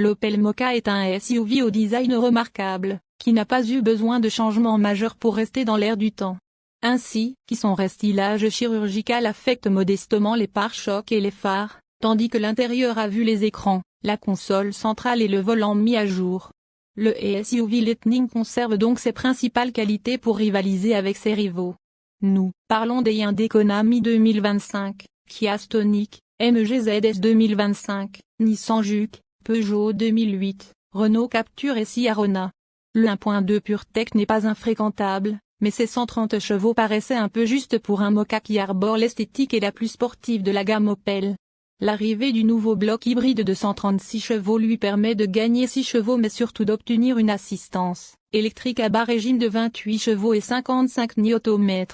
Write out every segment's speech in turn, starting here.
L'Opel Mokka est un SUV au design remarquable, qui n'a pas eu besoin de changements majeurs pour rester dans l'air du temps. Ainsi, son restylage chirurgical affecte modestement les pare-chocs et les phares, tandis que l'intérieur a vu les écrans, la console centrale et le volant mis à jour. Le SUV Lightning conserve donc ses principales qualités pour rivaliser avec ses rivaux. Nous parlons des Hyundai Kona-Mi 2025, Kia Stonic, MG ZS 2025, Nissan Juke, Peugeot 2008, Renault Captur et Sierra. Le 1.2 PureTech n'est pas infréquentable, mais ses 130 chevaux paraissaient un peu juste pour un Mokka qui arbore l'esthétique et la plus sportive de la gamme Opel. L'arrivée du nouveau bloc hybride de 136 chevaux lui permet de gagner 6 chevaux mais surtout d'obtenir une assistance électrique à bas régime de 28 chevaux et 55 Nm.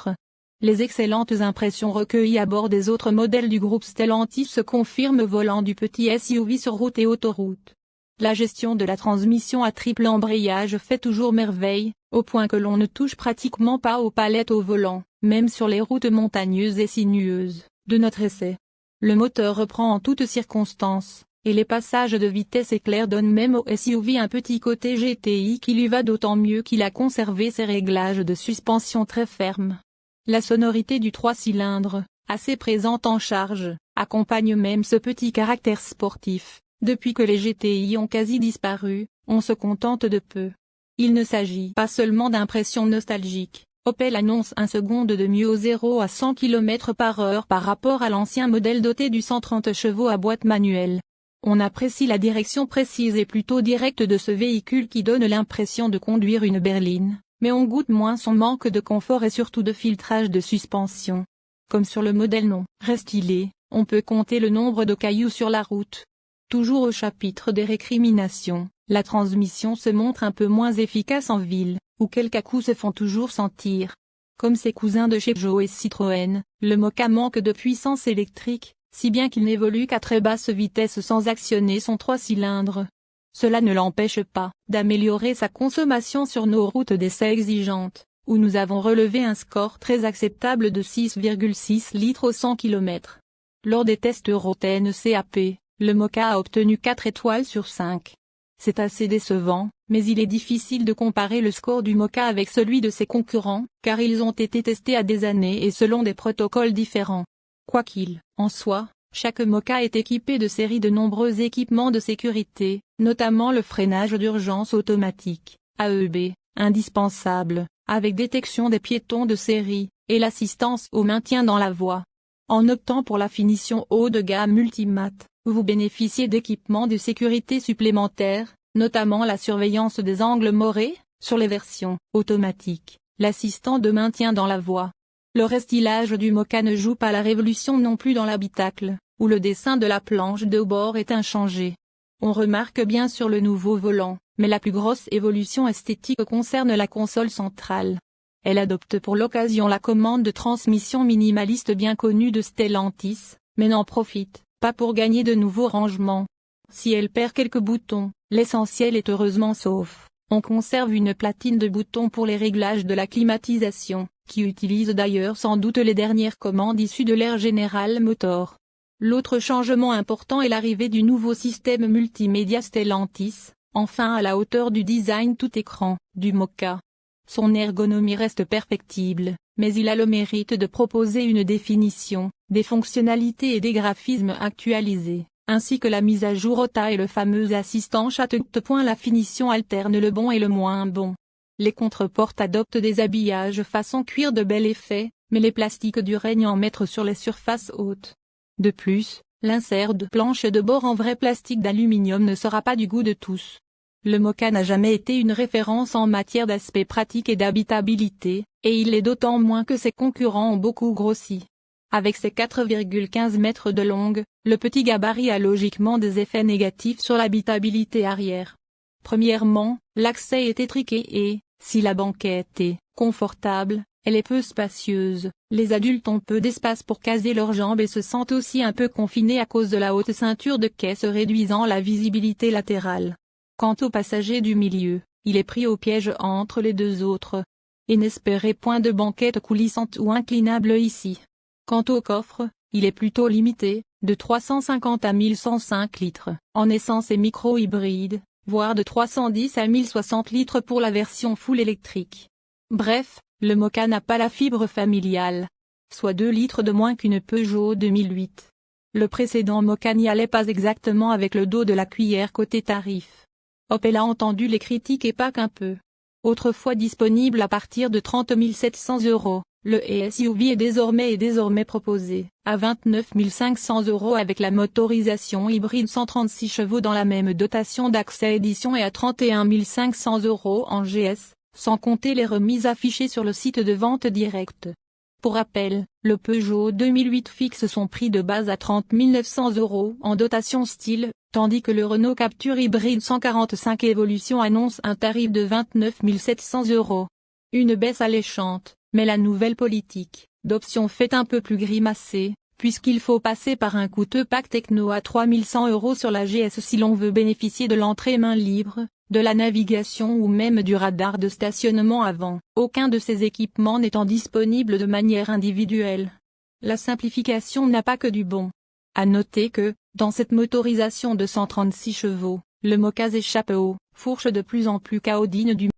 Les excellentes impressions recueillies à bord des autres modèles du groupe Stellantis se confirment au volant du petit SUV sur route et autoroute. La gestion de la transmission à triple embrayage fait toujours merveille, au point que l'on ne touche pratiquement pas aux palettes au volant, même sur les routes montagneuses et sinueuses, de notre essai. Le moteur reprend en toutes circonstances, et les passages de vitesse éclair donnent même au SUV un petit côté GTI qui lui va d'autant mieux qu'il a conservé ses réglages de suspension très fermes. La sonorité du 3 cylindres, assez présente en charge, accompagne même ce petit caractère sportif. Depuis que les GTI ont quasi disparu, on se contente de peu. Il ne s'agit pas seulement d'impressions nostalgiques. Opel annonce un seconde de mieux au 0 à 100 km/h par rapport à l'ancien modèle doté du 130 chevaux à boîte manuelle. On apprécie la direction précise et plutôt directe de ce véhicule qui donne l'impression de conduire une berline, mais on goûte moins son manque de confort et surtout de filtrage de suspension. Comme sur le modèle non restylé, on peut compter le nombre de cailloux sur la route. Toujours au chapitre des récriminations, la transmission se montre un peu moins efficace en ville, où quelques à-coups se font toujours sentir. Comme ses cousins de chez Peugeot et Citroën, le Mokka manque de puissance électrique, si bien qu'il n'évolue qu'à très basse vitesse sans actionner son 3 cylindres. Cela ne l'empêche pas d'améliorer sa consommation sur nos routes d'essai exigeantes, où nous avons relevé un score très acceptable de 6,6 litres au 100 km. Lors des tests Euro NCAP, le Mokka a obtenu 4 étoiles sur 5. C'est assez décevant, mais il est difficile de comparer le score du Mokka avec celui de ses concurrents, car ils ont été testés à des années et selon des protocoles différents. Quoi qu'il en soit, chaque Mokka est équipé de série de nombreux équipements de sécurité, notamment le freinage d'urgence automatique, AEB, indispensable, avec détection des piétons de série, et l'assistance au maintien dans la voie. En optant pour la finition haut de gamme Multimat, vous bénéficiez d'équipements de sécurité supplémentaires, notamment la surveillance des angles morés, sur les versions automatiques, l'assistant de maintien dans la voie. Le restylage du Mokka ne joue pas la révolution non plus dans l'habitacle, où le dessin de la planche de bord est inchangé. On remarque bien sur le nouveau volant, mais la plus grosse évolution esthétique concerne la console centrale. Elle adopte pour l'occasion la commande de transmission minimaliste bien connue de Stellantis, mais n'en profite pas pour gagner de nouveaux rangements. Si elle perd quelques boutons, l'essentiel est heureusement sauf. On conserve une platine de boutons pour les réglages de la climatisation, qui utilise d'ailleurs sans doute les dernières commandes issues de l'ère General Motors. L'autre changement important est l'arrivée du nouveau système multimédia Stellantis, enfin à la hauteur du design tout écran, du Mokka. Son ergonomie reste perfectible, mais il a le mérite de proposer une définition, des fonctionnalités et des graphismes actualisés, ainsi que la mise à jour OTA et le fameux assistant chat. La finition alterne le bon et le moins bon. Les contreportes adoptent des habillages façon cuir de bel effet, mais les plastiques du règne en mettre sur les surfaces hautes. De plus, l'insert de planche de bord en vrai plastique d'aluminium ne sera pas du goût de tous. Le Mokka n'a jamais été une référence en matière d'aspect pratique et d'habitabilité, et il l'est d'autant moins que ses concurrents ont beaucoup grossi. Avec ses 4,15 mètres de longue, le petit gabarit a logiquement des effets négatifs sur l'habitabilité arrière. Premièrement, l'accès est étriqué et, si la banquette est confortable, elle est peu spacieuse. Les adultes ont peu d'espace pour caser leurs jambes et se sentent aussi un peu confinés à cause de la haute ceinture de caisse réduisant la visibilité latérale. Quant au passager du milieu, il est pris au piège entre les deux autres. Et n'espérez point de banquette coulissante ou inclinable ici. Quant au coffre, il est plutôt limité, de 350 à 1105 litres, en essence et micro-hybride, voire de 310 à 1060 litres pour la version full électrique. Bref, le Moka n'a pas la fibre familiale, soit 2 litres de moins qu'une Peugeot 2008. Le précédent Moka n'y allait pas exactement avec le dos de la cuillère côté tarif. Opel a entendu les critiques et pas qu'un peu. Autrefois disponible à partir de 30 700 €, le SUV est désormais proposé à 29 500 € avec la motorisation hybride 136 chevaux dans la même dotation d'accès édition et à 31 500 € en GS, sans compter les remises affichées sur le site de vente directe. Pour rappel, le Peugeot 2008 fixe son prix de base à 30 900 € en dotation style, tandis que le Renault Captur hybride 145 Evolution annonce un tarif de 29 700 €. Une baisse alléchante, mais la nouvelle politique d'option fait un peu plus grimacer, puisqu'il faut passer par un coûteux pack techno à 3 100 € sur la GS si l'on veut bénéficier de l'entrée main libre, de la navigation ou même du radar de stationnement avant, aucun de ces équipements n'étant disponible de manière individuelle. La simplification n'a pas que du bon. À noter que, dans cette motorisation de 136 chevaux, le Moka échappe aux fourches de plus en plus caudines du